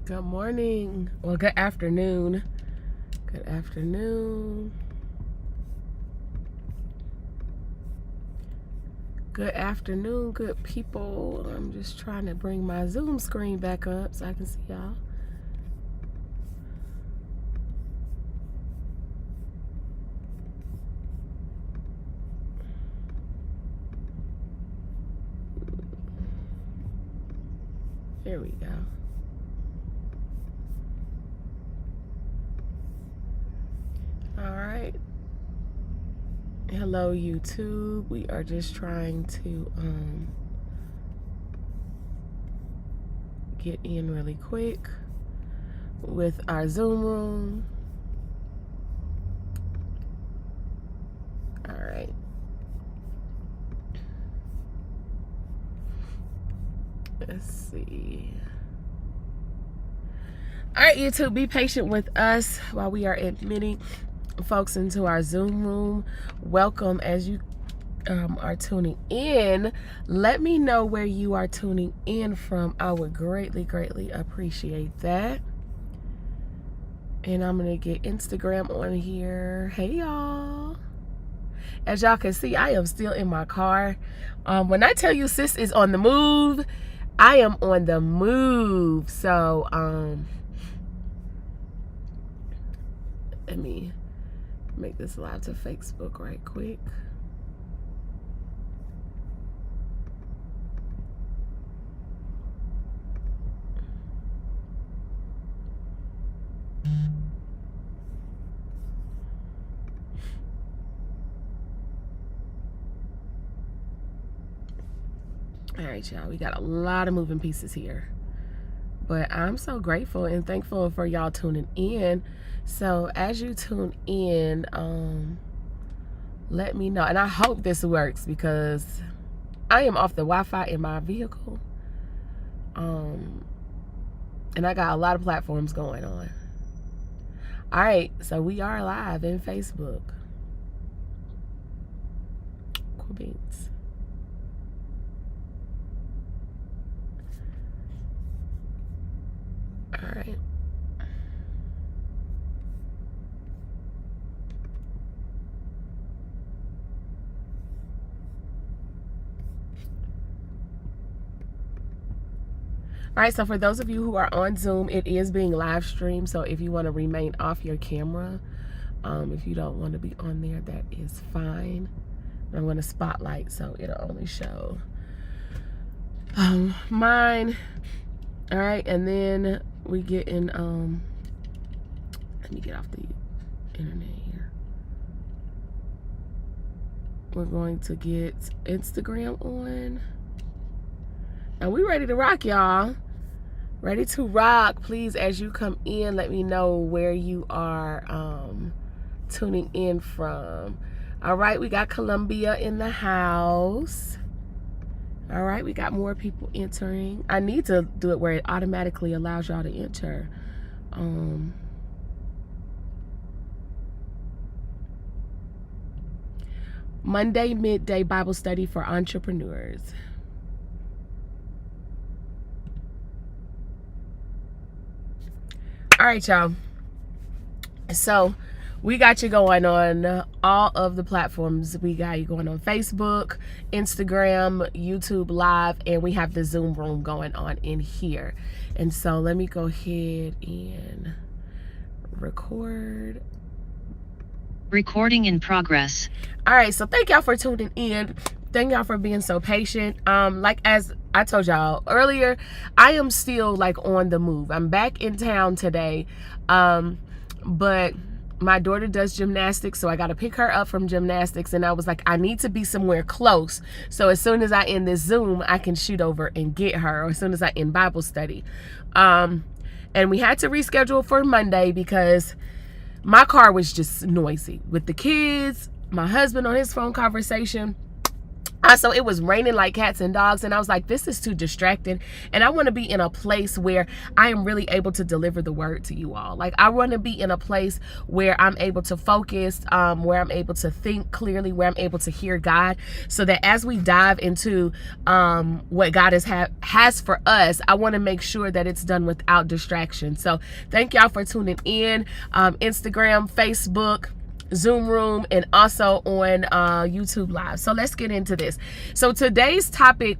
Good morning. Well, good afternoon. Good afternoon. Good afternoon, good people. I'm just trying to bring my Zoom screen back up so I can see y'all. There we go. All right. Hello, YouTube. We are just trying to get in really quick with our Zoom room. All right. Let's see. All right, YouTube, be patient with us while we are admitting folks into our Zoom room. Welcome as you are tuning in. Let me know where you are tuning in from. I would greatly appreciate that. And I'm gonna get Instagram on here. Hey y'all. As y'all can see, I am still in my car. When I tell you sis is on the move, I am on the move. So let me make this live to Facebook right quick. All right, y'all, we got a lot of moving pieces here, but I'm so grateful and thankful for y'all tuning in. So as you tune in, let me know, and I hope this works because I am off the Wi-Fi in my vehicle, and I got a lot of platforms going on. All right, so we are live in Facebook. Cool beans. All right. All right, so for those of you who are on Zoom, it is being live streamed. So if you want to remain off your camera, if you don't want to be on there, that is fine. I'm going to spotlight so it'll only show mine. All right, and then we get in, let me get off the internet here. We're going to get Instagram on. And we ready to rock, y'all. Ready to rock. Please, as you come in, let me know where you are tuning in from. All right, we got Columbia in the house. All right, we got more people entering. I need to do it where it automatically allows y'all to enter. Monday midday Bible study for entrepreneurs. All right, y'all. So we got you going on all of the platforms. We got you going on Facebook, Instagram, YouTube Live, and we have the Zoom room going on in here. And so let me go ahead and record. Recording in progress. All right, so thank y'all for tuning in. Thank y'all for being so patient. Like as I told y'all earlier, I am still like on the move. I'm back in town today, but my daughter does gymnastics, so I got to pick her up from gymnastics, and I was like, I need to be somewhere close, so as soon as I end this Zoom, I can shoot over and get her, or as soon as I end Bible study. And we had to reschedule for Monday because my car was just noisy with the kids, my husband on his phone conversation. So it was raining like cats and dogs, and I was like, this is too distracting, and I want to be in a place where I am really able to deliver the word to you all. Like, I want to be in a place where I'm able to focus, where I'm able to think clearly, where I'm able to hear God, so that as we dive into what God has for us, I want to make sure that it's done without distraction. So thank y'all for tuning in. Instagram, Facebook, Zoom room, and also on YouTube Live. So let's get into this. So today's topic,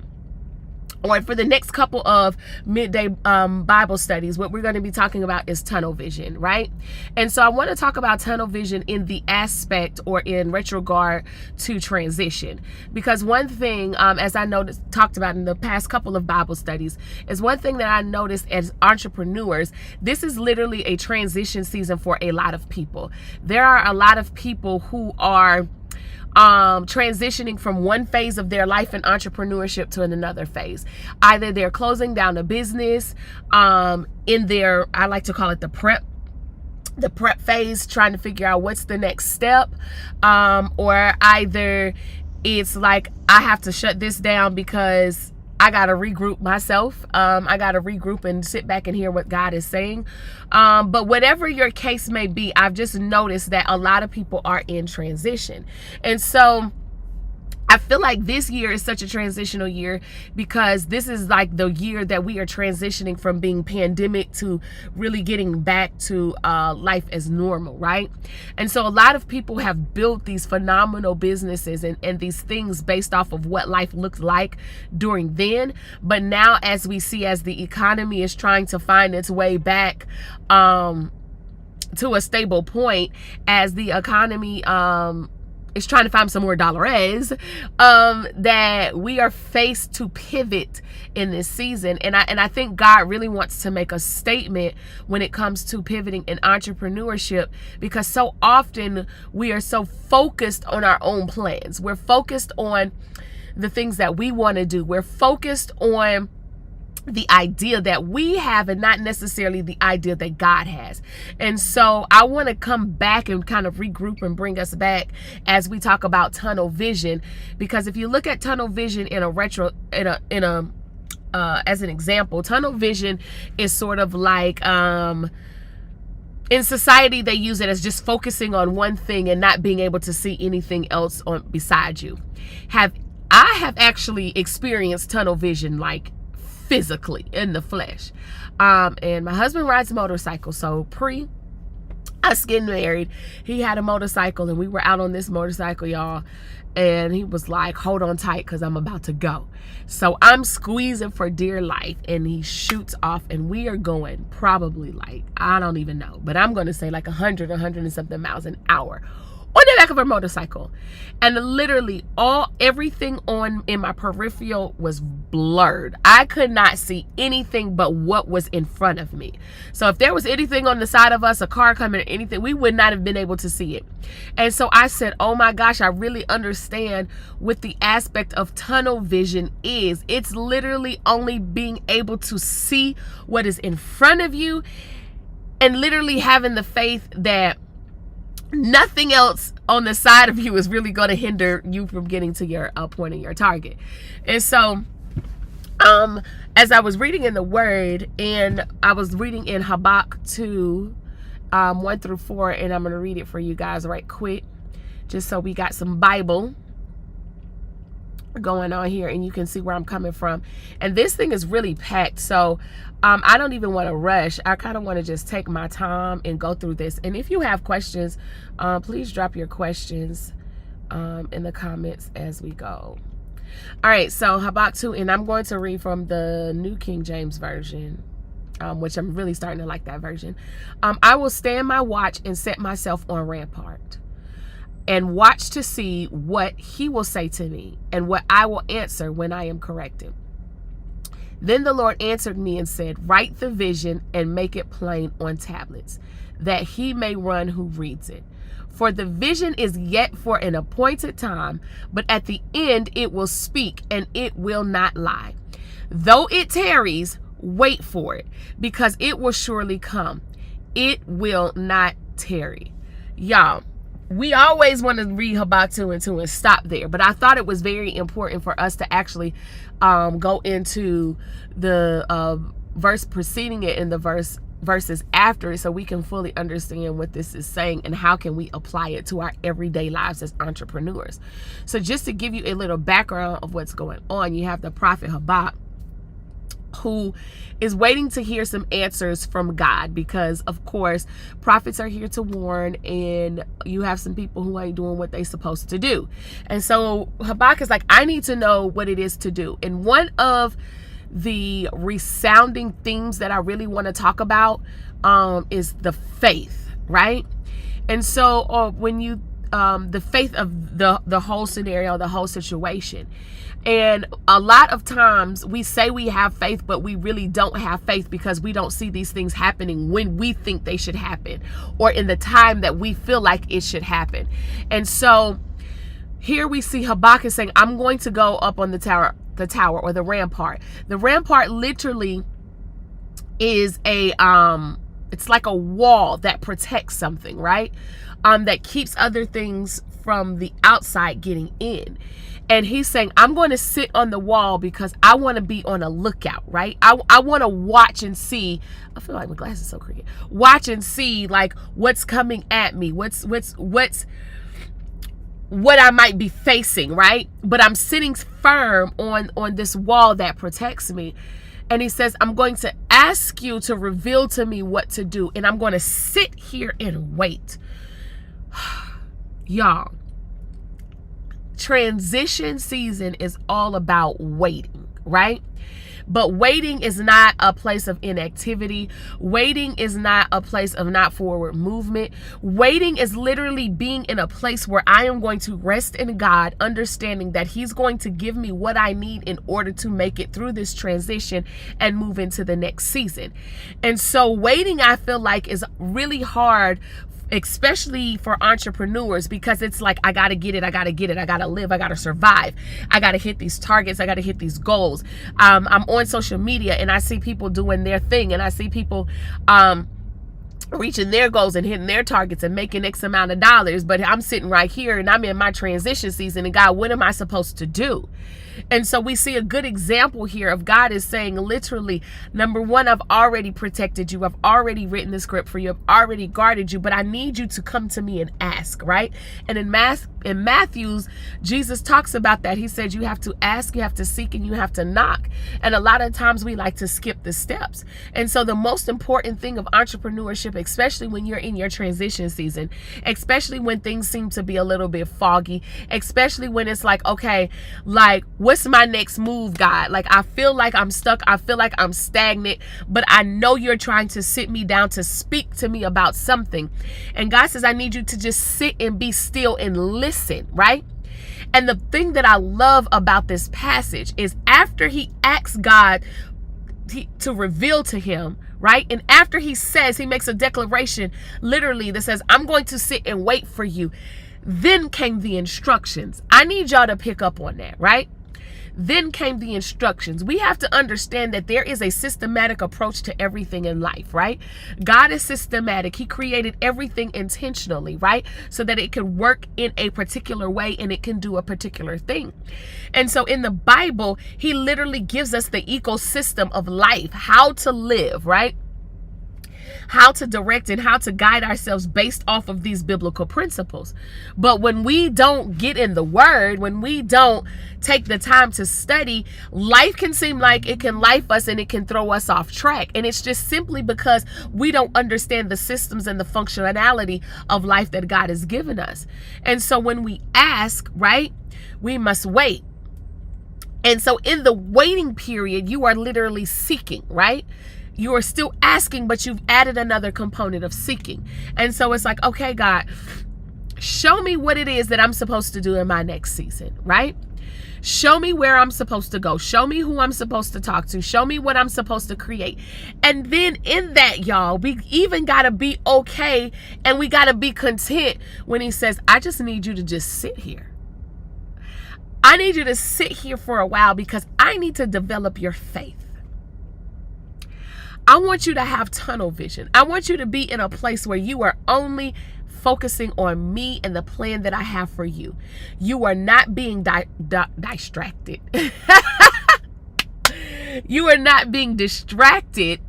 or for the next couple of midday Bible studies, what we're going to be talking about is tunnel vision, right? And so I want to talk about tunnel vision in the aspect, or in regard to transition, because one thing, as I talked about in the past couple of Bible studies, is one thing that I noticed as entrepreneurs, this is literally a transition season for a lot of people. There are a lot of people who are transitioning from one phase of their life in entrepreneurship to another phase. Either they're closing down a business in their, I like to call it the prep phase, trying to figure out what's the next step, or either it's like, I have to shut this down because I got to regroup myself. I got to regroup and sit back and hear what God is saying. But whatever your case may be, I've just noticed that a lot of people are in transition. And so I feel like this year is such a transitional year, because this is like the year that we are transitioning from being pandemic to really getting back to life as normal, right? And so a lot of people have built these phenomenal businesses and these things based off of what life looked like during then. But now, as we see, as the economy is trying to find its way back to a stable point, as the economy is trying to find some more dollars, that we are faced to pivot in this season. And I think God really wants to make a statement when it comes to pivoting in entrepreneurship, because so often we are so focused on our own plans. We're focused on the things that we want to do. We're focused on the idea that we have, and not necessarily the idea that God has. And so I want to come back and kind of regroup and bring us back as we talk about tunnel vision, because if you look at tunnel vision as an example, tunnel vision is sort of like, in society, they use it as just focusing on one thing and not being able to see anything else beside you. I have actually experienced tunnel vision, like physically in the flesh. And my husband rides a motorcycle. So us getting married, he had a motorcycle, and we were out on this motorcycle, y'all. And he was like, hold on tight, because I'm about to go. So I'm squeezing for dear life, and he shoots off, and we are going probably like, I don't even know, but I'm going to say like 100 and something miles an hour on the back of a motorcycle. And literally everything in my peripheral was blurred. I could not see anything but what was in front of me. So if there was anything on the side of us, a car coming or anything, we would not have been able to see it. And so I said, oh my gosh, I really understand what the aspect of tunnel vision is. It's literally only being able to see what is in front of you, and literally having the faith that nothing else on the side of you is really going to hinder you from getting to your point and your target. And so as I was reading in the word, and I was reading in Habakkuk 2 1 through 4, and I'm going to read it for you guys right quick, just so we got some Bible going on here and you can see where I'm coming from. And this thing is really packed, so I don't even want to rush. I kind of want to just take my time and go through this. And if you have questions, please drop your questions in the comments as we go. All right, so Habakkuk 2, and I'm going to read from the New King James Version, which I'm really starting to like that version. I will stand my watch and set myself on rampart, and watch to see what he will say to me, and what I will answer when I am corrected. Then the Lord answered me and said, write the vision and make it plain on tablets, that he may run who reads it. For the vision is yet for an appointed time, but at the end it will speak, and it will not lie. Though it tarries, wait for it, because it will surely come. It will not tarry. Y'all, we always want to read Habakkuk 2 and 2 and stop there, but I thought it was very important for us to actually go into the verse preceding it and the verses after it, so we can fully understand what this is saying and how can we apply it to our everyday lives as entrepreneurs. So just to give you a little background of what's going on, you have the prophet Habakkuk, who is waiting to hear some answers from God, because of course prophets are here to warn, and you have some people who ain't doing what they supposed to do. And so Habakkuk is like, I need to know what it is to do. And one of the resounding themes that I really want to talk about is the faith, right? And so when you the faith of the whole scenario, the whole situation. And a lot of times we say we have faith, but we really don't have faith because we don't see these things happening when we think they should happen, or in the time that we feel like it should happen. And so here we see Habakkuk saying, I'm going to go up on the tower or the rampart. The rampart literally is it's like a wall that protects something, right? That keeps other things from the outside getting in. And he's saying, I'm going to sit on the wall because I want to be on a lookout, right? I want to watch and see. I feel like my glasses are so crooked. Watch and see like what's coming at me. What I might be facing, right? But I'm sitting firm on this wall that protects me. And he says, I'm going to ask you to reveal to me what to do. And I'm going to sit here and wait. Y'all, transition season is all about waiting, right? But waiting is not a place of inactivity. Waiting is not a place of not forward movement. Waiting is literally being in a place where I am going to rest in God, understanding that He's going to give me what I need in order to make it through this transition and move into the next season. And so waiting, I feel like, is really hard, especially for entrepreneurs, because it's like, I got to get it. I got to get it. I got to live. I got to survive. I got to hit these targets. I got to hit these goals. I'm on social media and I see people doing their thing, and I see people reaching their goals and hitting their targets and making X amount of dollars. But I'm sitting right here and I'm in my transition season, and God, what am I supposed to do? And so we see a good example here of God is saying, literally, number one, I've already protected you. I've already written the script for you. I've already guarded you, but I need you to come to me and ask, right? And in Matthew's, Jesus talks about that. He said, you have to ask, you have to seek, and you have to knock. And a lot of times we like to skip the steps. And so the most important thing of entrepreneurship, especially when you're in your transition season, especially when things seem to be a little bit foggy, especially when it's like, okay, like, what's my next move, God? Like, I feel like I'm stuck. I feel like I'm stagnant, but I know you're trying to sit me down to speak to me about something. And God says, I need you to just sit and be still and listen, right? And the thing that I love about this passage is after he asks God to reveal to him, right? And after he makes a declaration literally that says, I'm going to sit and wait for you. Then came the instructions. I need y'all to pick up on that, right? Then came the instructions. We have to understand that there is a systematic approach to everything in life, right? God is systematic. He created everything intentionally, right? So that it can work in a particular way and it can do a particular thing. And so in the Bible, He literally gives us the ecosystem of life, how to live, right? How to direct and how to guide ourselves based off of these biblical principles. But when we don't get in the Word, when we don't take the time to study, life can seem like it can life us and it can throw us off track. And it's just simply because we don't understand the systems and the functionality of life that God has given us. And so when we ask, right, we must wait. And so in the waiting period, you are literally seeking, right? You are still asking, but you've added another component of seeking. And so it's like, okay, God, show me what it is that I'm supposed to do in my next season, right? Show me where I'm supposed to go. Show me who I'm supposed to talk to. Show me what I'm supposed to create. And then in that, y'all, we even got to be okay and we got to be content when He says, I just need you to just sit here. I need you to sit here for a while because I need to develop your faith. I want you to have tunnel vision. I want you to be in a place where you are only focusing on me and the plan that I have for you. You are not being distracted. You are not being distracted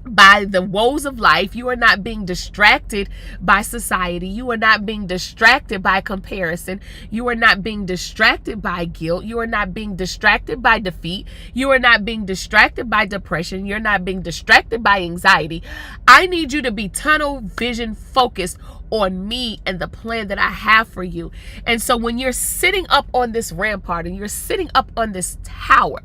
by the woes of life. You are not being distracted by society. You are not being distracted by comparison. You are not being distracted by guilt. You are not being distracted by defeat. You are not being distracted by depression. You're not being distracted by anxiety. I need you to be tunnel vision focused on me and the plan that I have for you. And so when you're sitting up on this rampart and you're sitting up on this tower,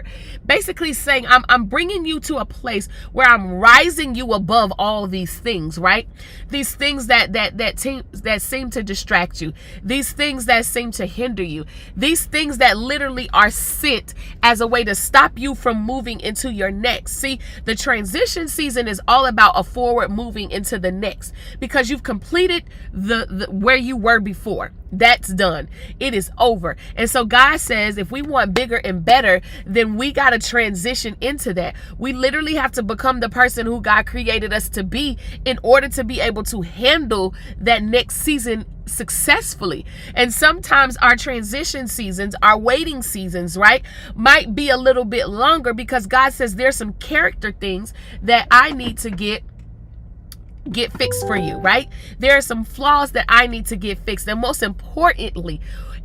basically saying, I'm bringing you to a place where I'm rising you above all these things, right? These things that seem to distract you, these things that seem to hinder you, these things that literally are sent as a way to stop you from moving into your next. See, the transition season is all about a forward moving into the next, because you've completed the where you were before. That's done. It is over. And so God says, if we want bigger and better, then we got to transition into that. We literally have to become the person who God created us to be in order to be able to handle that next season successfully. And sometimes our transition seasons, our waiting seasons, right, might be a little bit longer, because God says there's some character things that I need to get fixed for you, right? There are some flaws that I need to get fixed. And most importantly,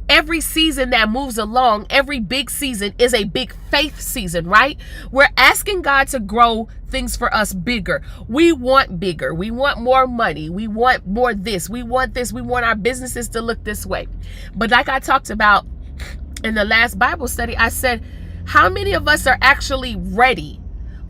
every season that moves along, every big season is a big faith season, right? We're asking God to grow things for us bigger. We want bigger. We want more money. We want more this. We want this. We want our businesses to look this way. But like I talked about in the last Bible study, I said, how many of us are actually ready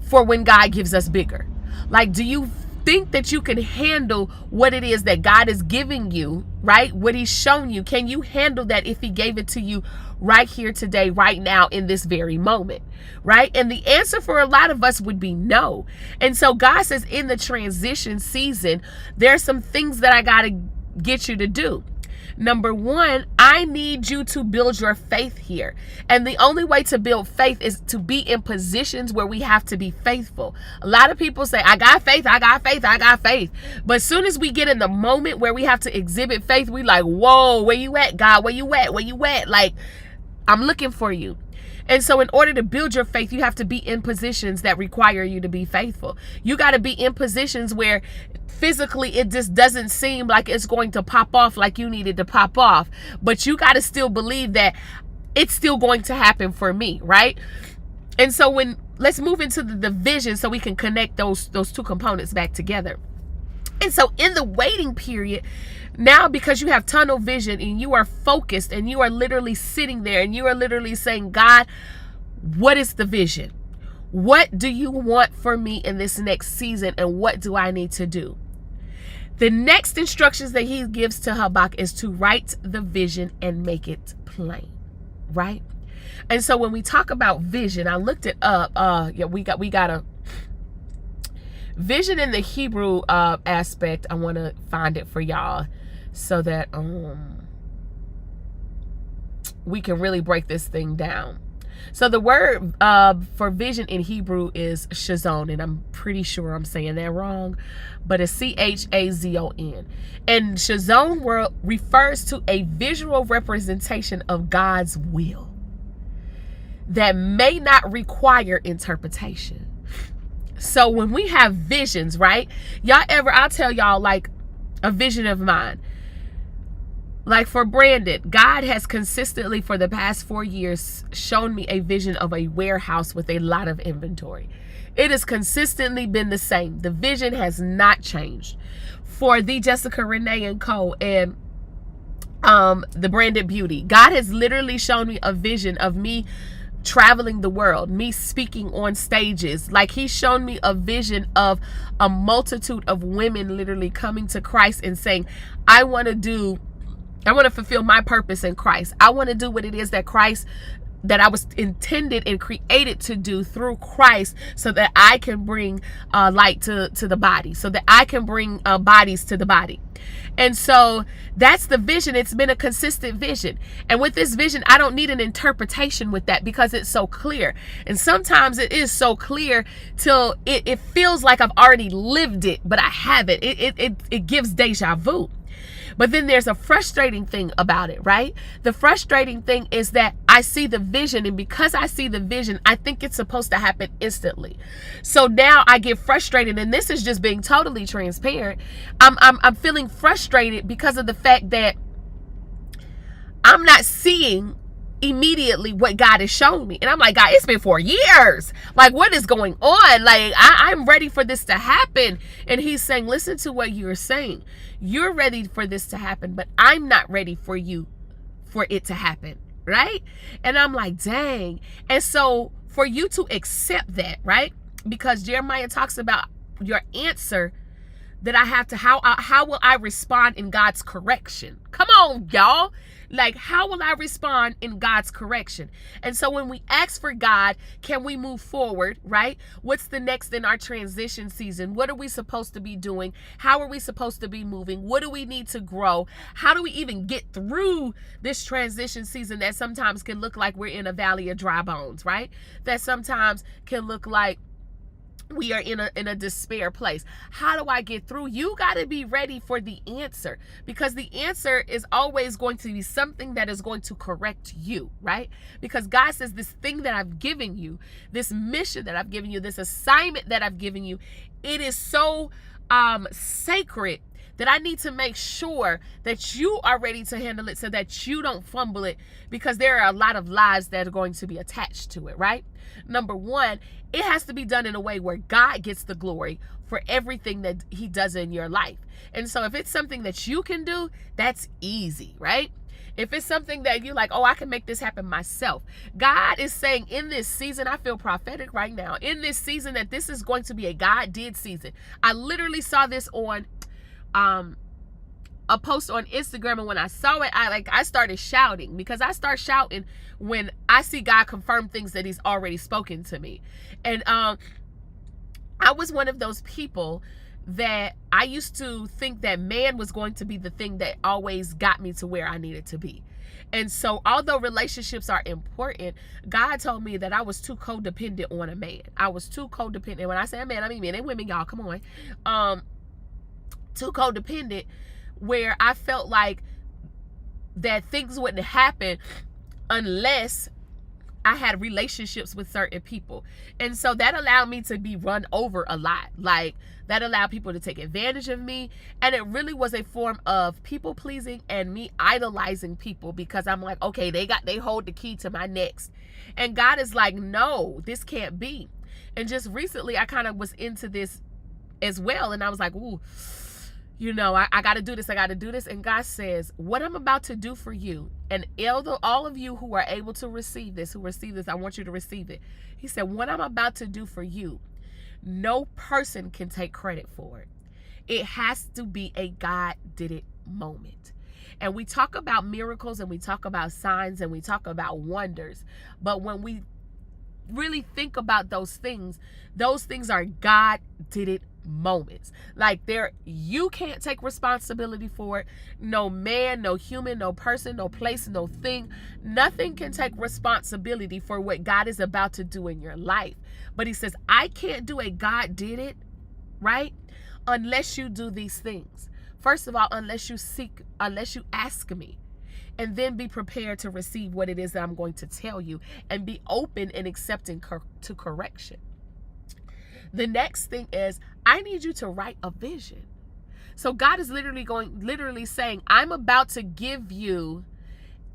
for when God gives us bigger? Like, do you think that you can handle what it is that God is giving you, right? What he's shown you. Can you handle that if he gave it to you right here today, right now, in this very moment, right? And the answer for a lot of us would be no. And so God says in the transition season, there's some things that I got to get you to do. Number one, I need you to build your faith here. And the only way to build faith is to be in positions where we have to be faithful. A lot of people say, I got faith, I got faith, I got faith. But as soon as we get in the moment where we have to exhibit faith, we like, whoa, where you at, God? Where you at? Where you at? Like, I'm looking for you. And so in order to build your faith, you have to be in positions that require you to be faithful. You got to be in positions where physically it just doesn't seem like it's going to pop off like you needed to pop off. But you got to still believe that it's still going to happen for me, right? And so let's move into the vision so we can connect those two components back together. And so in the waiting period, now because you have tunnel vision and you are focused and you are literally sitting there and you are literally saying, God, what is the vision? What do you want for me in this next season, and what do I need to do? The next instructions that he gives to Habakkuk is to write the vision and make it plain, right? And so when we talk about vision, I looked it up. We got a vision in the Hebrew aspect. I want to find it for y'all so that we can really break this thing down. So the word for vision in Hebrew is shazon, and I'm pretty sure I'm saying that wrong, but it's Chazon. And shazon refers to a visual representation of God's will that may not require interpretation. So when we have visions, right? I'll tell y'all like a vision of mine. Like for Brandon, God has consistently for the past 4 years shown me a vision of a warehouse with a lot of inventory. It has consistently been the same. The vision has not changed. For the Jessica Renee and Co. and the Branded Beauty, God has literally shown me a vision of me traveling the world, me speaking on stages. Like he's shown me a vision of a multitude of women literally coming to Christ and saying, I want to fulfill my purpose in Christ. I want to do what it is that I was intended and created to do through Christ, so that I can bring light to the body, so that I can bring bodies to the body. And so that's the vision. It's been a consistent vision. And with this vision, I don't need an interpretation with that because it's so clear. And sometimes it is so clear till it feels like I've already lived it, but I haven't. It gives deja vu. But then there's a frustrating thing about it, right? The frustrating thing is that I see the vision, and because I see the vision, I think it's supposed to happen instantly. So now I get frustrated, and this is just being totally transparent. I'm feeling frustrated because of the fact that I'm not seeing immediately what God has shown me. And I'm like, God, it's been 4 years. Like, what is going on? Like, I'm ready for this to happen. And he's saying, listen to what you're saying. You're ready for this to happen, but I'm not ready for it to happen. Right? And I'm like, dang. And so for you to accept that, right? Because Jeremiah talks about your answer that I have to, how will I respond in God's correction? Come on, y'all. Like, how will I respond in God's correction? And so when we ask for God, can we move forward, right? What's the next in our transition season? What are we supposed to be doing? How are we supposed to be moving? What do we need to grow? How do we even get through this transition season that sometimes can look like we're in a valley of dry bones, right? That sometimes can look like we are in a despair place. How do I get through? You got to be ready for the answer, because the answer is always going to be something that is going to correct you, right? Because God says, this thing that I've given you, this mission that I've given you, this assignment that I've given you, it is so sacred that I need to make sure that you are ready to handle it so that you don't fumble it, because there are a lot of lives that are going to be attached to it, right? Number one, it has to be done in a way where God gets the glory for everything that he does in your life. And so if it's something that you can do, that's easy, right? If it's something that you're like, oh, I can make this happen myself. God is saying in this season, I feel prophetic right now, in this season, that this is going to be a God did season. I literally saw this on a post on Instagram, and when I saw it, I started shouting, because I start shouting when I see God confirm things that he's already spoken to me. And I was one of those people that I used to think that man was going to be the thing that always got me to where I needed to be. And so although relationships are important, God told me that I was too codependent on a man. I was too codependent. When I say a man, I mean men and women, y'all, come on. Too codependent, where I felt like that things wouldn't happen unless I had relationships with certain people. And so that allowed me to be run over a lot. Like, that allowed people to take advantage of me. And it really was a form of people pleasing and me idolizing people, because I'm like, okay, they hold the key to my next. And God is like, no, this can't be. And just recently I kind of was into this as well. And I was like, ooh, you know, I got to do this. I got to do this. And God says, what I'm about to do for you, and all of you who are able to receive this, I want you to receive it. He said, what I'm about to do for you, no person can take credit for it. It has to be a God did it moment. And we talk about miracles, and we talk about signs, and we talk about wonders. But when we really think about those things are God did it moments. Like, you can't take responsibility for it. No man, no human, no person, no place, no thing, nothing can take responsibility for what God is about to do in your life. But he says, I can't do a God did it, right, unless you do these things. First of all, unless you ask me, and then be prepared to receive what it is that I'm going to tell you, and be open and accepting to correction. The next thing is, I need you to write a vision. So God is literally saying, I'm about to give you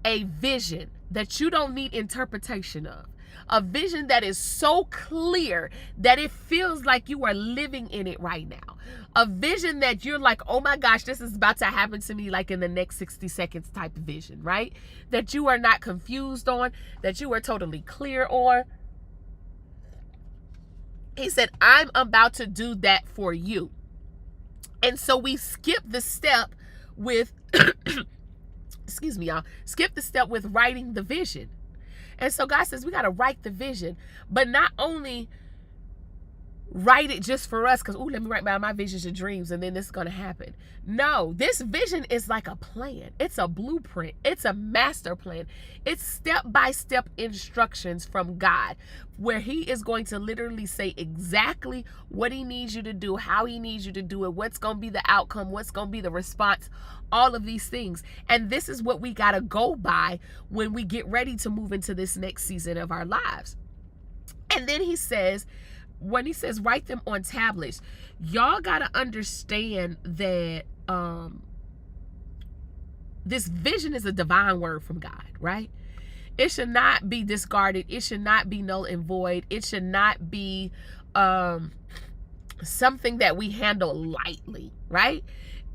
a vision that you don't need interpretation of. A vision that is so clear that it feels like you are living in it right now. A vision that you're like, oh my gosh, this is about to happen to me like in the next 60 seconds type of vision, right? That you are not confused on, that you are totally clear on. He said, I'm about to do that for you. And so we skip the step with, excuse me, y'all, skip the step with writing the vision. And so God says we got to write the vision. But not only write it just for us because, let me write down my visions and dreams and then this is going to happen. No, this vision is like a plan. It's a blueprint. It's a master plan. It's step-by-step instructions from God where he is going to literally say exactly what he needs you to do, how he needs you to do it, what's going to be the outcome, what's going to be the response, all of these things. And this is what we got to go by when we get ready to move into this next season of our lives. And then he says, when he says write them on tablets, y'all got to understand that this vision is a divine word from God, right? It should not be discarded. It should not be null and void. It should not be something that we handle lightly, right?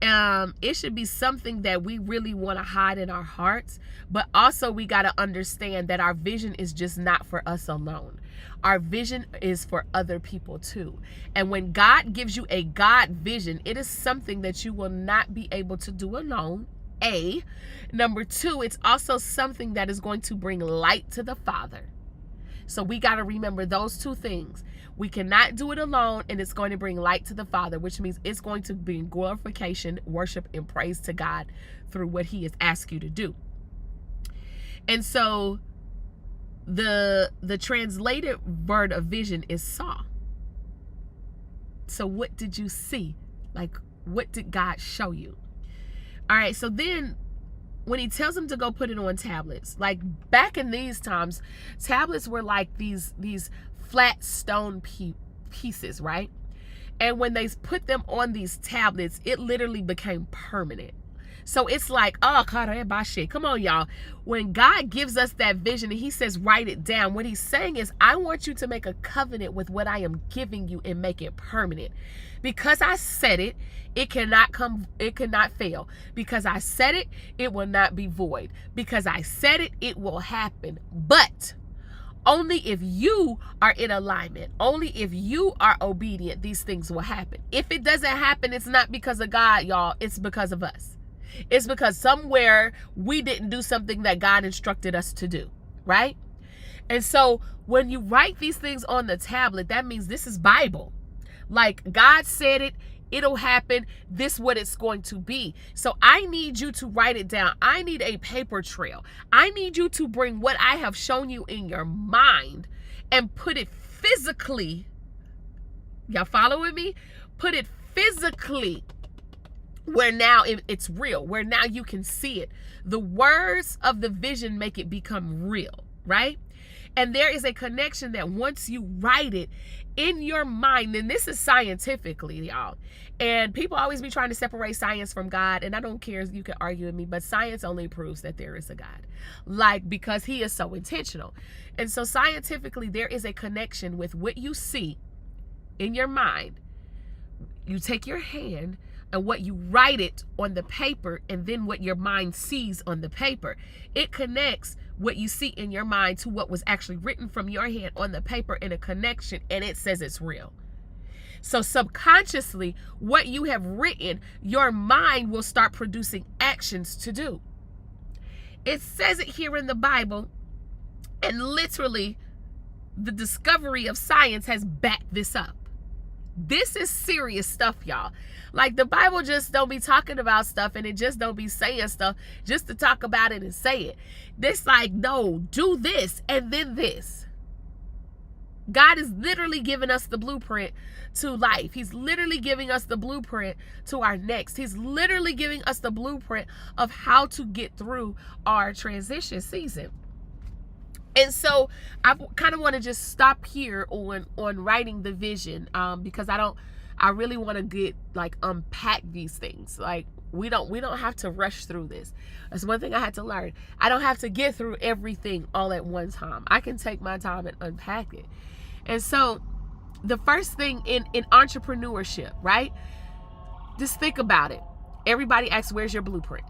It should be something that we really want to hide in our hearts, but also we got to understand that our vision is just not for us alone. Our vision is for other people too. And when God gives you a God vision, it is something that you will not be able to do alone. A. Number two, it's also something that is going to bring light to the Father. So we got to remember those two things. We cannot do it alone, and it's going to bring light to the Father, which means it's going to bring glorification, worship, and praise to God through what he has asked you to do. And so the translated word of vision is saw. So what did you see? Like, what did God show you? All right, so then when he tells them to go put it on tablets, like back in these times, tablets were like these flat stone pieces, right? And when they put them on these tablets, it literally became permanent. So it's like, oh, come on, y'all. When God gives us that vision and he says, write it down, what he's saying is, I want you to make a covenant with what I am giving you and make it permanent. Because I said it, it cannot fail. Because I said it, it will not be void. Because I said it, it will happen. But only if you are in alignment, only if you are obedient, these things will happen. If it doesn't happen, it's not because of God, y'all. It's because of us. It's because somewhere we didn't do something that God instructed us to do, right? And so when you write these things on the tablet, that means this is Bible. Like God said it, it'll happen. This is what it's going to be. So I need you to write it down. I need a paper trail. I need you to bring what I have shown you in your mind and put it physically. Y'all following me? Put it physically where now it's real, where now you can see it. The words of the vision make it become real, right? And there is a connection that once you write it in your mind, and this is scientifically, y'all. And people always be trying to separate science from God. And I don't care if you can argue with me, but science only proves that there is a God. Like, because he is so intentional. And so scientifically, there is a connection with what you see in your mind. You take your hand and what you write it on the paper, and then what your mind sees on the paper. It connects what you see in your mind to what was actually written from your hand on the paper in a connection, and it says it's real. So subconsciously, what you have written, your mind will start producing actions to do. It says it here in the Bible, and literally the discovery of science has backed this up. This is serious stuff, y'all. Like, the Bible just don't be talking about stuff, and it just don't be saying stuff just to talk about it and say it. This like, no, do this and then this. God is literally giving us the blueprint to life. He's literally giving us the blueprint to our next. He's literally giving us the blueprint of how to get through our transition season. And so I kind of want to just stop here on writing the vision, because I really want to get unpack these things. Like, we don't have to rush through this. That's one thing I had to learn. I don't have to get through everything all at one time. I can take my time and unpack it. And so the first thing in entrepreneurship, right? Just think about it. Everybody asks, where's your blueprint?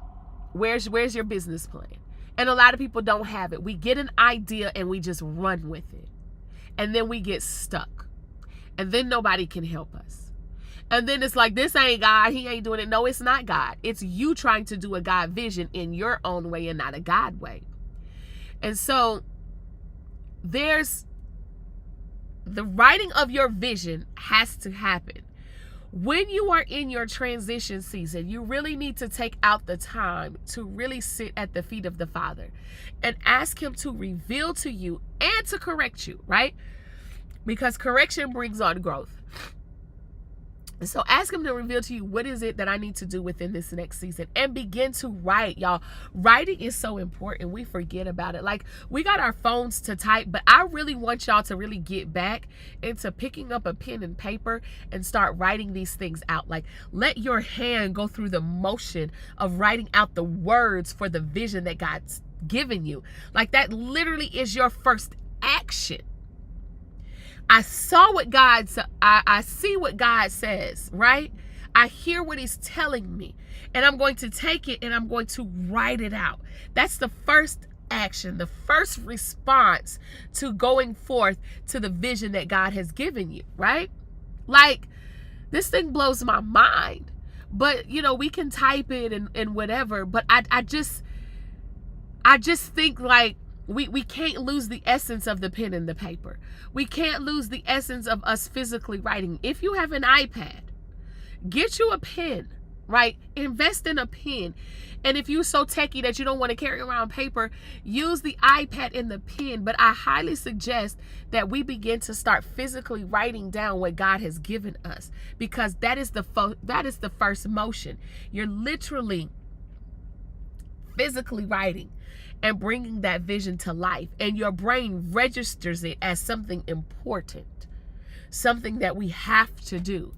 Where's your business plan? And a lot of people don't have it. We get an idea and we just run with it. And then we get stuck. And then nobody can help us. And then it's like, this ain't God. He ain't doing it. No, it's not God. It's you trying to do a God vision in your own way and not a God way. And so there's The writing of your vision has to happen. When you are in your transition season, you really need to take out the time to really sit at the feet of the Father and ask him to reveal to you and to correct you, right? Because correction brings on growth. And so ask him to reveal to you, what is it that I need to do within this next season? And begin to write, y'all. Writing is so important. We forget about it. Like, we got our phones to type, but I really want y'all to really get back into picking up a pen and paper and start writing these things out. Like, let your hand go through the motion of writing out the words for the vision that God's given you. Like, that literally is your first action. I saw what God said. I see what God says, right? I hear what he's telling me, and I'm going to take it and I'm going to write it out. That's the first action, the first response to going forth to the vision that God has given you, right? Like, this thing blows my mind, but you know, we can type it and whatever, but I just think, like, we can't lose the essence of the pen and the paper. We can't lose the essence of us physically writing. If you have an iPad, get you a pen, right? Invest in a pen. And if you're so techie that you don't want to carry around paper, use the iPad and the pen. But I highly suggest that we begin to start physically writing down what God has given us, because that is the first motion. You're literally physically writing and bringing that vision to life, and your brain registers it as something important, something that we have to do,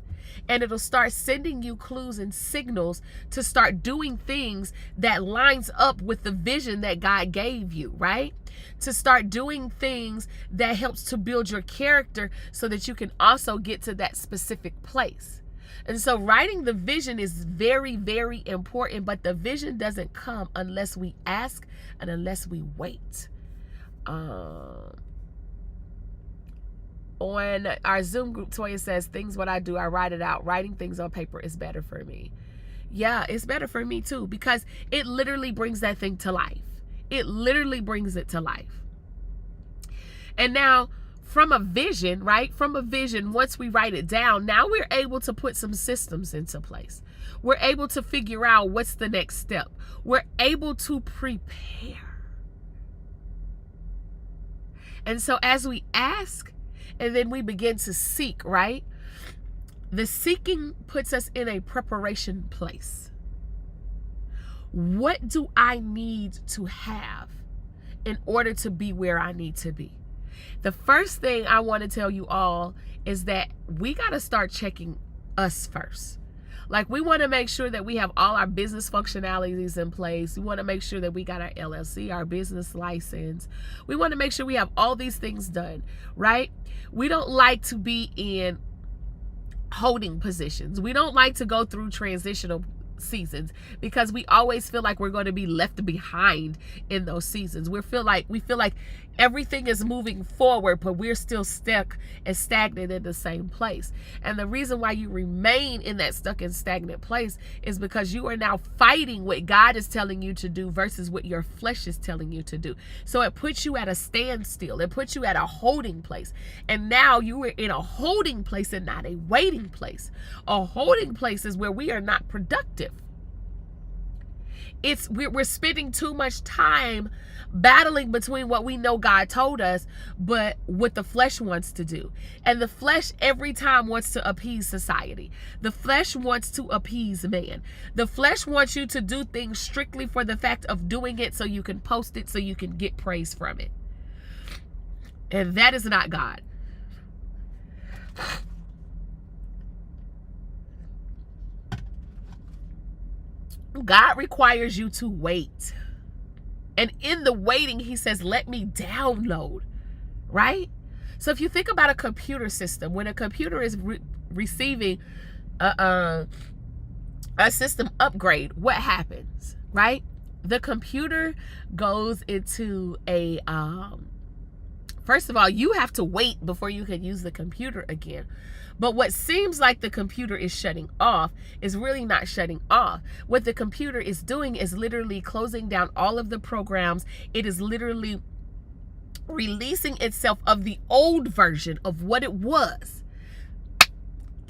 and it'll start sending you clues and signals to start doing things that lines up with the vision that God gave you, right? To start doing things that helps to build your character so that you can also get to that specific place. And so writing the vision is very, very important, but the vision doesn't come unless we ask and unless we wait. On our Zoom group, Toya says, things what I do, I write it out. Writing things on paper is better for me. Yeah, it's better for me too, because it literally brings that thing to life. It literally brings it to life. And now, from a vision, right? From a vision, once we write it down, now we're able to put some systems into place. We're able to figure out what's the next step. We're able to prepare. And so as we ask, and then we begin to seek, right? The seeking puts us in a preparation place. What do I need to have in order to be where I need to be? The first thing I want to tell you all is that we got to start checking us first. Like, we want to make sure that we have all our business functionalities in place. We want to make sure that we got our LLC, our business license. We want to make sure we have all these things done, right? We don't like to be in holding positions. We don't like to go through transitional seasons, because we always feel like we're going to be left behind in those seasons. We feel like everything is moving forward, but we're still stuck and stagnant in the same place. And the reason why you remain in that stuck and stagnant place is because you are now fighting what God is telling you to do versus what your flesh is telling you to do. So it puts you at a standstill. It puts you at a holding place. And now you are in a holding place and not a waiting place. A holding place is where we are not productive. We're spending too much time battling between what we know God told us, but what the flesh wants to do. And the flesh every time wants to appease society. The flesh wants to appease man. The flesh wants you to do things strictly for the fact of doing it so you can post it, so you can get praise from it. And that is not God. God requires you to wait. And in the waiting, he says, let me download, right? So if you think about a computer system, when a computer is receiving a system upgrade, what happens, right? The computer goes into a, first of all, you have to wait before you can use the computer again. But what seems like the computer is shutting off is really not shutting off. What the computer is doing is literally closing down all of the programs. It is literally releasing itself of the old version of what it was.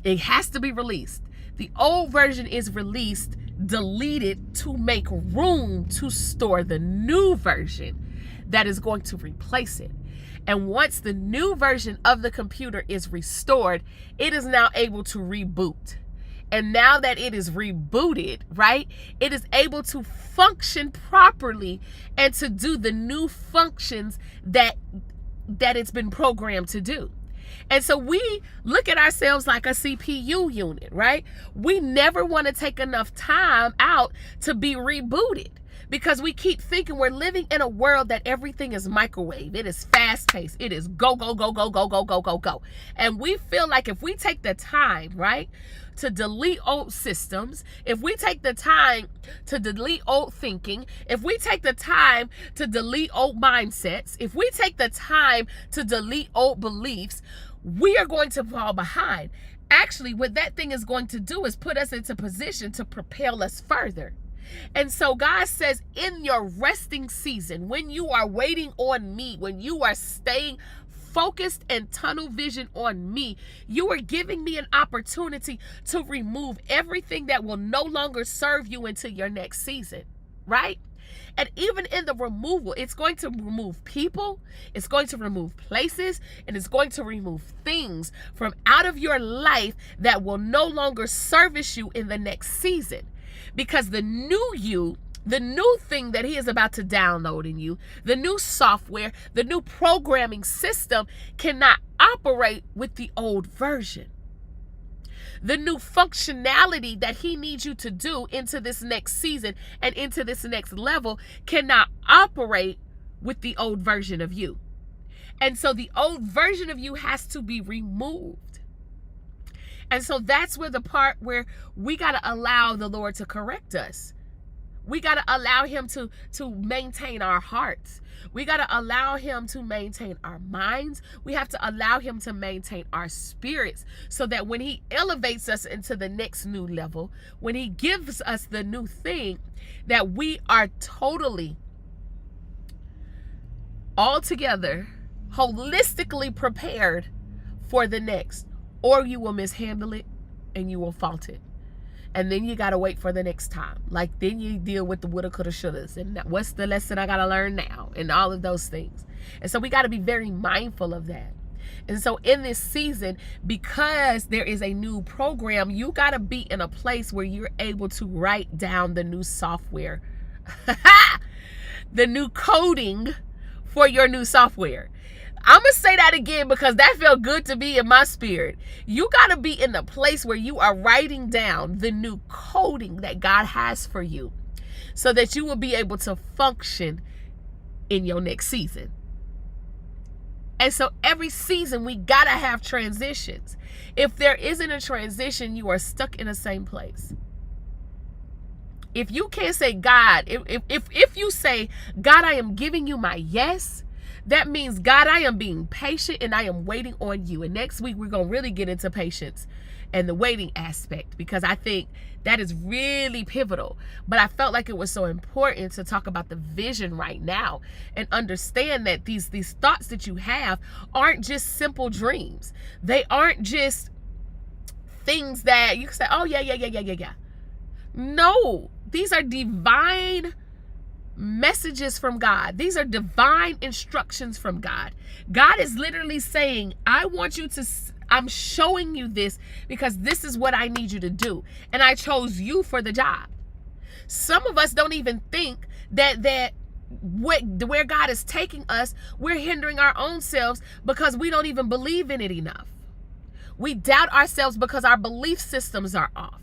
It has to be released. The old version is released, deleted, to make room to store the new version that is going to replace it. And once the new version of the computer is restored, it is now able to reboot. And now that it is rebooted, right, it is able to function properly and to do the new functions that it's been programmed to do. And so we look at ourselves like a CPU unit, right? We never want to take enough time out to be rebooted, because we keep thinking we're living in a world that everything is microwave. It is fast paced. It is go, go, go, go, go, go, go, go, go. And we feel like if we take the time, right, to delete old systems, if we take the time to delete old thinking, if we take the time to delete old mindsets, if we take the time to delete old beliefs, we are going to fall behind. Actually, what that thing is going to do is put us into position to propel us further. And so God says, in your resting season, when you are waiting on me, when you are staying focused and tunnel vision on me, you are giving me an opportunity to remove everything that will no longer serve you into your next season, right? And even in the removal, it's going to remove people, it's going to remove places, and it's going to remove things from out of your life that will no longer service you in the next season. Because the new you, the new thing that he is about to download in you, the new software, the new programming system cannot operate with the old version. The new functionality that he needs you to do into this next season and into this next level cannot operate with the old version of you. And so the old version of you has to be removed. And so that's where the part where we got to allow the Lord to correct us. We got to allow him to maintain our hearts. We got to allow him to maintain our minds. We have to allow him to maintain our spirits, so that when he elevates us into the next new level, when he gives us the new thing, that we are totally, altogether, holistically prepared for the next. Or you will mishandle it and you will fault it. And then you got to wait for the next time. Like, then you deal with the woulda, coulda, shouldas. And what's the lesson I got to learn now? And all of those things. And so we got to be very mindful of that. And so in this season, because there is a new program, you got to be in a place where you're able to write down the new software. The new coding for your new software. I'm going to say that again because that felt good to me in my spirit. You got to be in the place where you are writing down the new coding that God has for you, so that you will be able to function in your next season. And so every season we got to have transitions. If there isn't a transition, you are stuck in the same place. If you can't say, God, if you say, God, I am giving you my yes, that means, God, I am being patient and I am waiting on you. And next week, we're going to really get into patience and the waiting aspect, because I think that is really pivotal. But I felt like it was so important to talk about the vision right now and understand that these thoughts that you have aren't just simple dreams. They aren't just things that you can say, oh, yeah. No, these are divine messages from God. These are divine instructions from God. God is literally saying, I'm showing you this because this is what I need you to do. And I chose you for the job. Some of us don't even think that where God is taking us, we're hindering our own selves because we don't even believe in it enough. We doubt ourselves because our belief systems are off.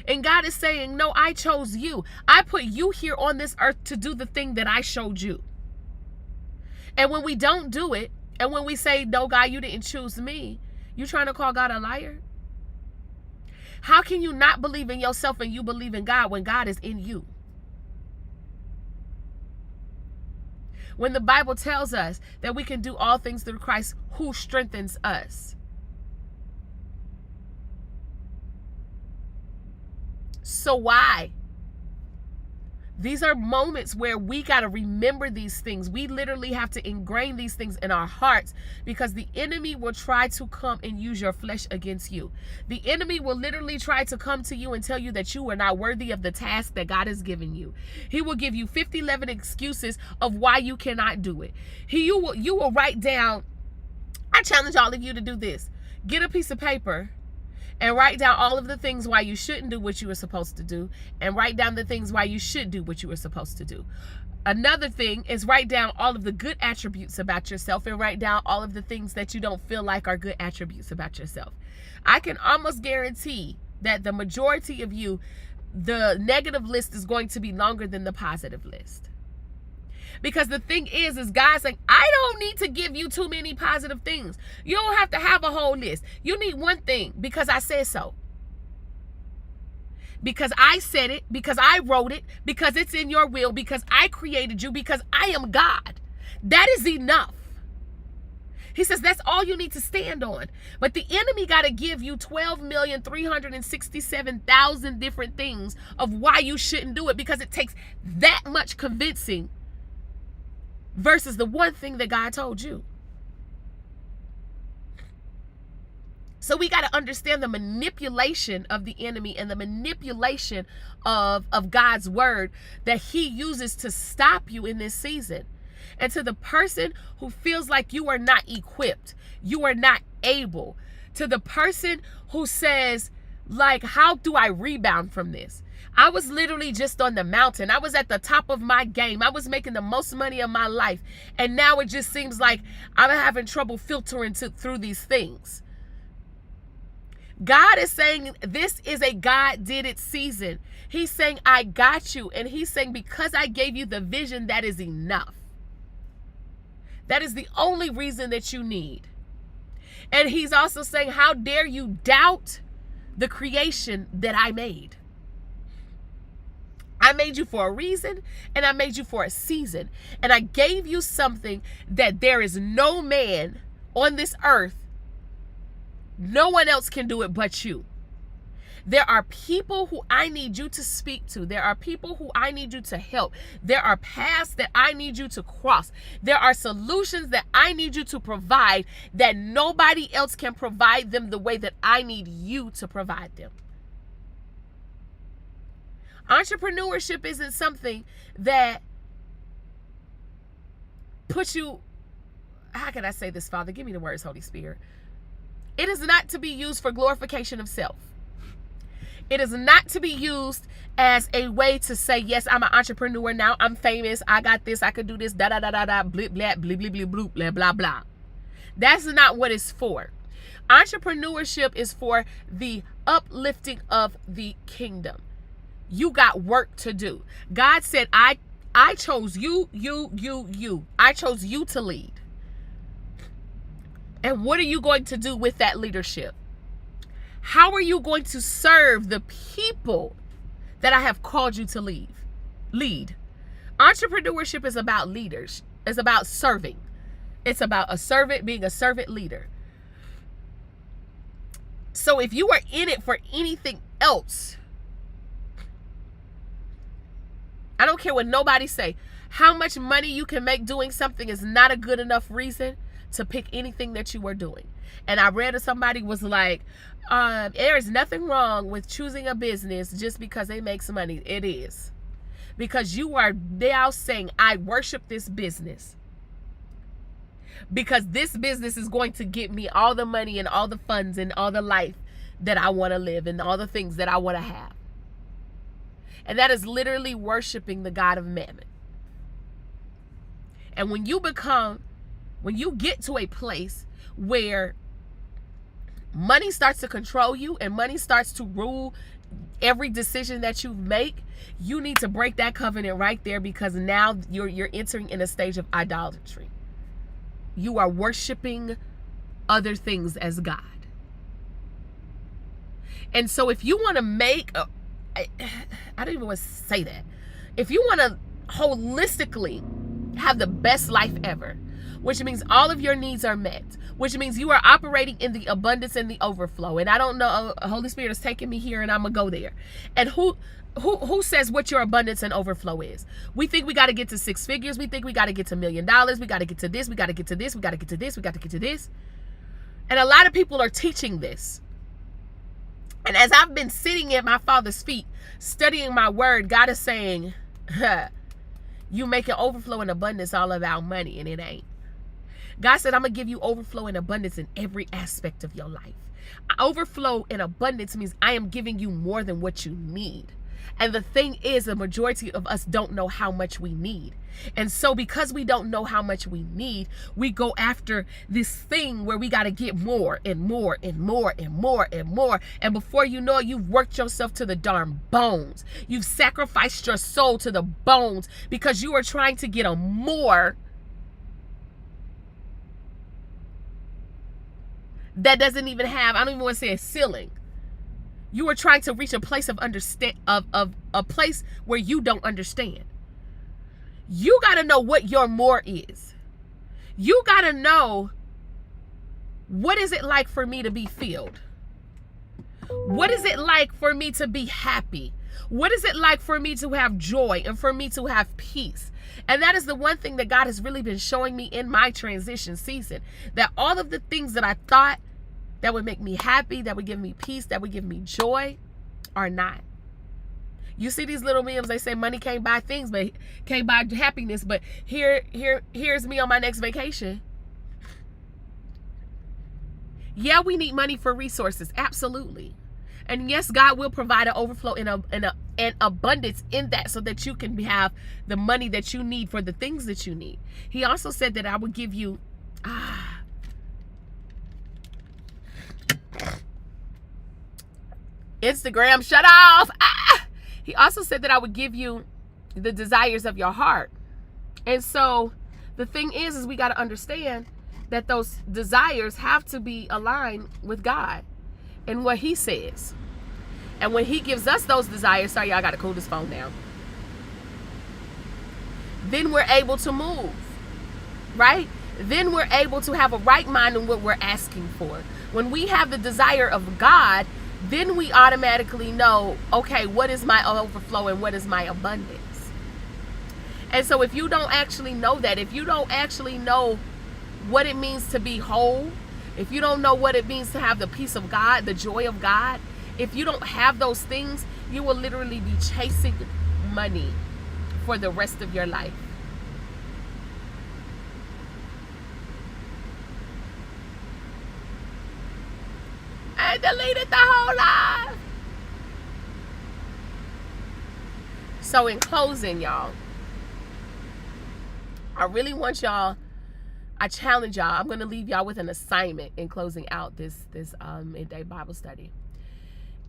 And God is saying, no, I chose you. I put you here on this earth to do the thing that I showed you. And when we don't do it, and when we say, no, God, you didn't choose me, you trying to call God a liar? How can you not believe in yourself and you believe in God when God is in you? When the Bible tells us that we can do all things through Christ who strengthens us. So why? These are moments where we got to remember these things. We literally have to ingrain these things in our hearts, because the enemy will try to come and use your flesh against you. The enemy will literally try to come to you and tell you that you are not worthy of the task that God has given you. He will give you 11 excuses of why you cannot do it. You will write down, I challenge all of you to do this. Get a piece of paper and write down all of the things why you shouldn't do what you were supposed to do, and write down the things why you should do what you were supposed to do. Another thing is write down all of the good attributes about yourself, and write down all of the things that you don't feel like are good attributes about yourself. I can almost guarantee that the majority of you, the negative list is going to be longer than the positive list. Because the thing is God's like, I don't need to give you too many positive things. You don't have to have a whole list. You need one thing, because I said so. Because I said it, because I wrote it, because it's in your will, because I created you, because I am God. That is enough. He says that's all you need to stand on. But the enemy got to give you 12,367,000 different things of why you shouldn't do it, because it takes that much convincing versus the one thing that God told you. So we got to understand the manipulation of the enemy and the manipulation of God's word that he uses to stop you in this season. And to the person who feels like you are not equipped, you are not able, to the person who says, like, how do I rebound from this? I was literally just on the mountain. I was at the top of my game. I was making the most money of my life. And now it just seems like I'm having trouble filtering through these things. God is saying this is a God did it season. He's saying, I got you. And he's saying, because I gave you the vision, that is enough. That is the only reason that you need. And he's also saying, how dare you doubt the creation that I made? I made you for a reason, and I made you for a season. And I gave you something that there is no man on this earth, no one else can do it but you. There are people who I need you to speak to. There are people who I need you to help. There are paths that I need you to cross. There are solutions that I need you to provide that nobody else can provide them the way that I need you to provide them. Entrepreneurship isn't something that puts you, how can I say this, Father? Give me the words, Holy Spirit. It is not to be used for glorification of self. It is not to be used as a way to say, yes, I'm an entrepreneur now. I'm famous. I got this. I could do this. Da da da da da. Blip blah blip blip blip bloop blah blah blah. That's not what it's for. Entrepreneurship is for the uplifting of the kingdom. You got work to do. God said, I chose you. I chose you to lead. And what are you going to do with that leadership? How are you going to serve the people that I have called you to lead? Entrepreneurship is about leaders. It's about serving. It's about a servant being a servant leader. So if you are in it for anything else, I don't care what nobody say. How much money you can make doing something is not a good enough reason to pick anything that you are doing. And I read that somebody was like, there is nothing wrong with choosing a business just because they make some money. It is. Because you are now saying, I worship this business. Because this business is going to get me all the money and all the funds and all the life that I want to live and all the things that I want to have. And that is literally worshiping the God of mammon. And when you get to a place where money starts to control you and money starts to rule every decision that you make, you need to break that covenant right there, because now you're entering in a stage of idolatry. You are worshiping other things as God. And so if you want to make, I don't even want to say that. If you want to holistically have the best life ever, which means all of your needs are met, which means you are operating in the abundance and the overflow. And I don't know, Holy Spirit is taking me here, and I'm gonna go there. And who says what your abundance and overflow is? We think we got to get to 6 figures. We think we got to get to $1 million. We got to get to this. We got to get to this. We got to get to this. We got to get to this. And a lot of people are teaching this. And as I've been sitting at my Father's feet, studying my word, God is saying, you make an overflow and abundance all about money, and it ain't. God said, I'm going to give you overflow and abundance in every aspect of your life. Overflow and abundance means I am giving you more than what you need. And the thing is, the majority of us don't know how much we need. And so because we don't know how much we need, we go after this thing where we got to get more and more and more and more and more. And before you know it, you've worked yourself to the darn bones. You've sacrificed your soul to the bones because you are trying to get a more that doesn't even have, I don't even want to say a ceiling. You are trying to reach a place of a place where you don't understand. You got to know what your more is. You got to know, what is it like for me to be filled? What is it like for me to be happy? What is it like for me to have joy and for me to have peace? And that is the one thing that God has really been showing me in my transition season, that all of the things that I thought that would make me happy, that would give me peace, that would give me joy, are not. You see these little memes, they say money can't buy things, but can't buy happiness. But here's me on my next vacation. Yeah, we need money for resources, absolutely. And yes, God will provide an overflow and an abundance in that, so that you can have the money that you need for the things that you need. He also said that I would give you Instagram, shut off. He also said that I would give you the desires of your heart. And so the thing is we got to understand that those desires have to be aligned with God and what he says. And when he gives us those desires, sorry, y'all, I got to cool this phone down. Then we're able to move, right? Then we're able to have a right mind in what we're asking for. When we have the desire of God, then we automatically know, okay, what is my overflow and what is my abundance? And so if you don't actually know that, if you don't actually know what it means to be whole, if you don't know what it means to have the peace of God, the joy of God, if you don't have those things, you will literally be chasing money for the rest of your life. I deleted the whole live. So in closing, y'all, I really want y'all, I challenge y'all, I'm going to leave y'all with an assignment in closing out this midday Bible study.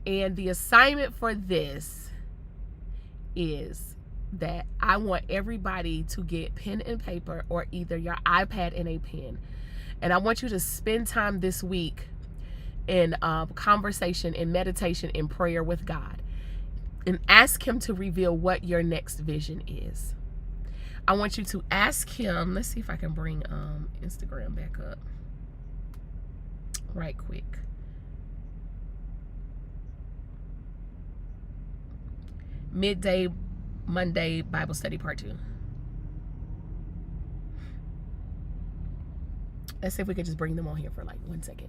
And the assignment for this is that I want everybody to get pen and paper, or either your iPad and a pen. And I want you to spend time this week in conversation, in meditation, in prayer with God, and ask him to reveal what your next vision is. I want you to ask him, let's see if I can bring Instagram back up right quick. Midday Monday Bible study part 2. Let's see if we could just bring them on here for like 1 second.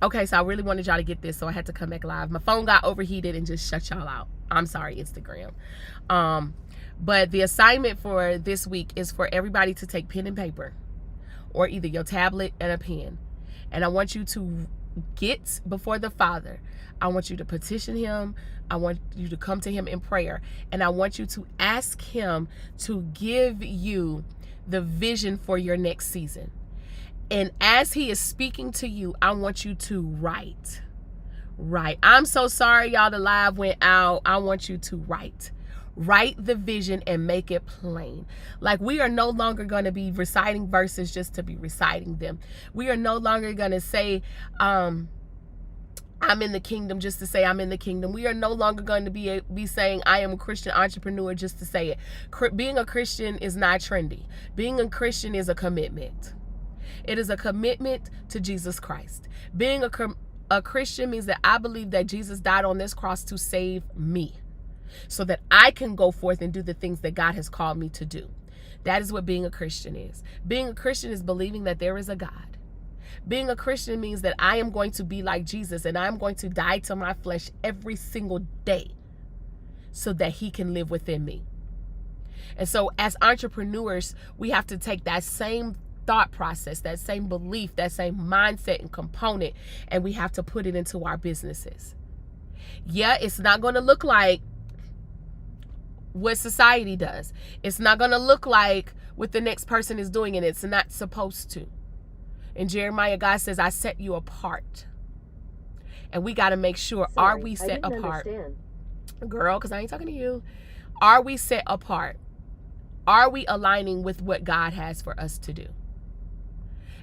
Okay, so I really wanted y'all to get this, so I had to come back live. My phone got overheated and just shut y'all out. I'm sorry, Instagram. But the assignment for this week is for everybody to take pen and paper, or either your tablet and a pen. And I want you to get before the Father. I want you to petition him. I want you to come to him in prayer. And I want you to ask him to give you the vision for your next season. And as he is speaking to you, I want you to write. I'm so sorry, y'all, the live went out. I want you to write. Write the vision and make it plain. Like, we are no longer going to be reciting verses just to be reciting them. We are no longer going to say, I'm in the kingdom just to say I'm in the kingdom. We are no longer going to be saying I am a Christian entrepreneur just to say it. Being a Christian is not trendy. Being a Christian is a commitment. It is a commitment to Jesus Christ. Being a Christian means that I believe that Jesus died on this cross to save me, so that I can go forth and do the things that God has called me to do. That is what being a Christian is. Being a Christian is believing that there is a God. Being a Christian means that I am going to be like Jesus, and I'm going to die to my flesh every single day so that he can live within me. And so as entrepreneurs, we have to take that same thought process, that same belief, that same mindset and component, and we have to put it into our businesses. Yeah, it's not going to look like what society does. It's not going to look like what the next person is doing, and it's not supposed to. In Jeremiah, God says, I set you apart. And we got to make sure, are we set apart? Girl, because I ain't talking to you. Are we set apart? Are we aligning with what God has for us to do?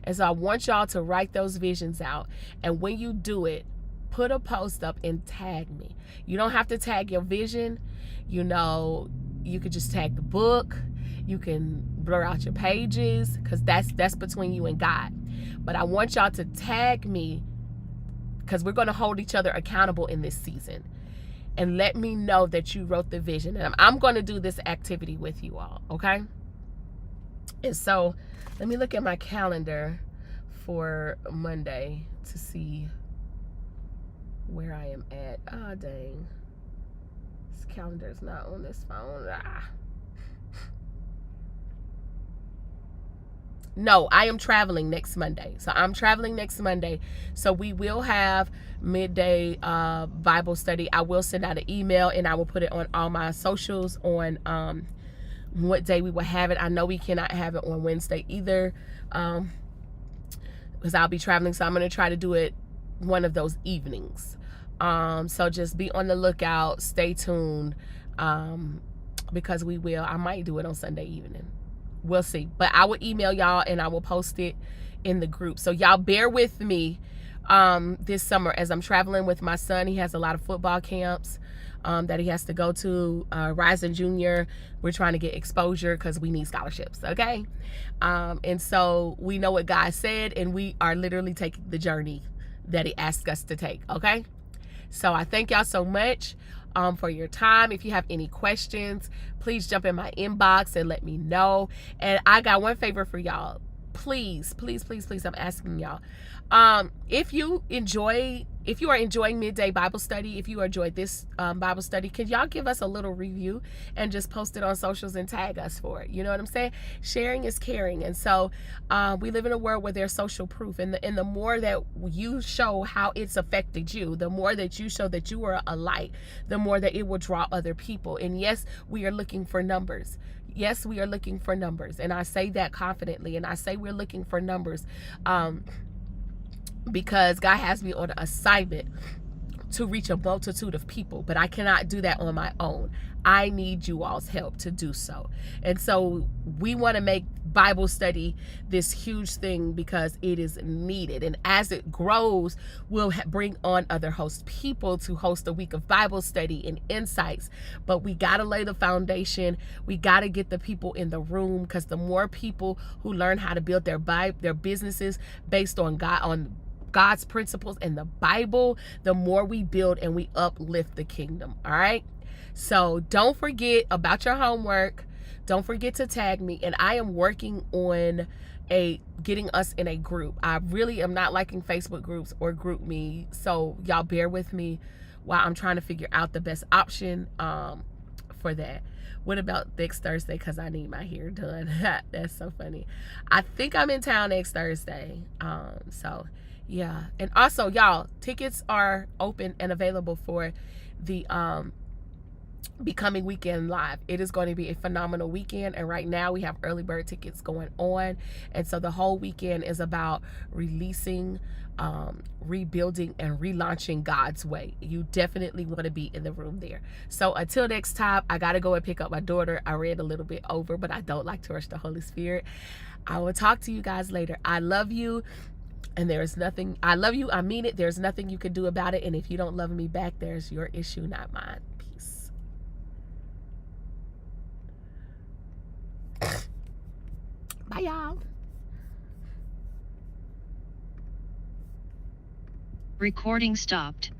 And so I want y'all to write those visions out. And when you do it, put a post up and tag me. You don't have to tag your vision. You know, you could just tag the book. You can blur out your pages, because that's between you and God. But I want y'all to tag me, because we're going to hold each other accountable in this season. And let me know that you wrote the vision. And I'm going to do this activity with you all, okay? And so let me look at my calendar for Monday to see where I am at. Ah, dang. This calendar is not on this phone. No, I am traveling next Monday. So I'm traveling next Monday. So we will have midday Bible study. I will send out an email, and I will put it on all my socials on what day we will have it. I know we cannot have it on Wednesday either, because I'll be traveling. So I'm going to try to do it one of those evenings. So just be on the lookout. Stay tuned, because I might do it on Sunday evening. We'll see. But I will email y'all, and I will post it in the group. So y'all bear with me this summer as I'm traveling with my son. He has a lot of football camps that he has to go to. Rising Junior, we're trying to get exposure because we need scholarships, okay? And so we know what God said, and we are literally taking the journey that he asked us to take, okay? So I thank y'all so much for your time. If you have any questions, please jump in my inbox and let me know. And I got one favor for y'all. Please, please, please, please, I'm asking y'all. If you are enjoying Midday Bible Study, if you enjoyed this Bible study, can y'all give us a little review and just post it on socials and tag us for it? You know what I'm saying? Sharing is caring. And so we live in a world where there's social proof. And the more that you show how it's affected you, the more that you show that you are a light, the more that it will draw other people. And yes, we are looking for numbers. Yes, we are looking for numbers. And I say that confidently. And I say we're looking for numbers because God has me on an assignment to reach a multitude of people, but I cannot do that on my own. I need you all's help to do so. And so we want to make Bible study this huge thing because it is needed. And as it grows, we'll bring on other host people to host a week of Bible study and insights. But we got to lay the foundation. We got to get the people in the room, because the more people who learn how to build their businesses based on God's principles and the Bible, the more we build and we uplift the kingdom. All right. So don't forget about your homework. Don't forget to tag me. And I am working on getting us in a group. I really am not liking Facebook groups or group me. So y'all bear with me while I'm trying to figure out the best option for that. What about next Thursday? Because I need my hair done. That's so funny. I think I'm in town next Thursday. So yeah. And also, y'all, tickets are open and available for the Becoming Weekend Live. It is going to be a phenomenal weekend, and right now we have early bird tickets going on. And so the whole weekend is about releasing, rebuilding, and relaunching God's way. You definitely want to be in the room there. So until next time, I gotta go and pick up my daughter. I read a little bit over, but I don't like to rush the Holy Spirit. I will talk to you guys later. I love you. And there is nothing, I love you, I mean it, there's nothing you can do about it. And if you don't love me back, there's your issue, not mine. Peace. Bye, y'all. Recording stopped.